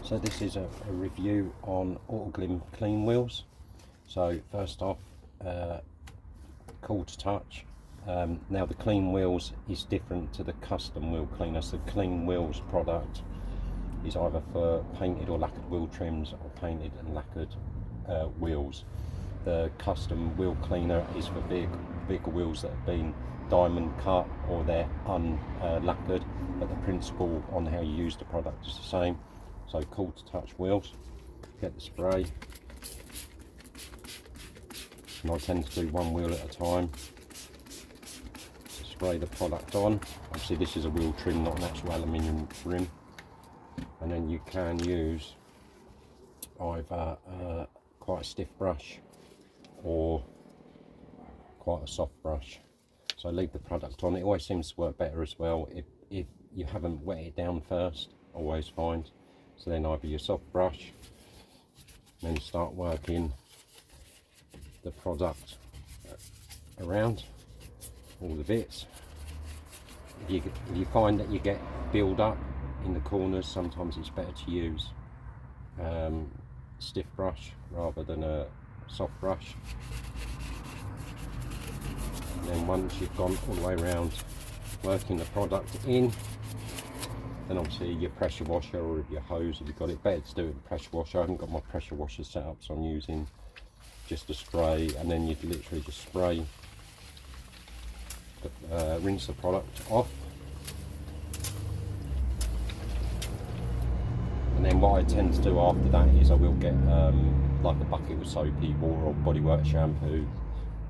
So this is a review on Autoglym clean wheels. So first off, cool to touch. Now the clean wheels is different to the custom wheel cleaner. So clean wheels product is either for painted or lacquered wheel trims or painted and lacquered wheels. The custom wheel cleaner is for vehicle wheels that have been diamond cut or they're unlacquered, but the principle on how you use the product is the same. So cool to touch wheels. Get the spray, and I tend to do one wheel at a time. Spray the product on. Obviously this is a wheel trim, not an actual aluminium rim. And then you can use either quite a stiff brush or quite a soft brush. So leave the product on. It always seems to work better as well if you haven't wet it down first. Always find. So then either your soft brush, then start working the product around all the bits. If you find that you get build up in the corners, sometimes it's better to use stiff brush rather than a soft brush. And then once you've gone all the way around working the product in, then obviously your pressure washer or your hose, if you've got it, better to do it with a pressure washer. I haven't got my pressure washer set up, so I'm using just a spray, and then you'd literally just spray, rinse the product off. And then what I tend to do after that is I will get like a bucket with soapy water or bodywork shampoo,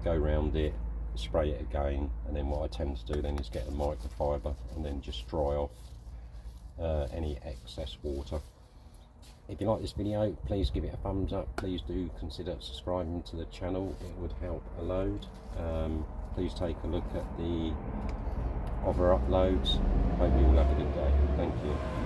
go around it, spray it again, and then what I tend to do then is get a microfiber and then just dry off any excess water. If you like this video, please give it a thumbs up. Please do consider subscribing to the channel, it would help a load. Please take a look at the other uploads. Hope you all have a good day. Thank you.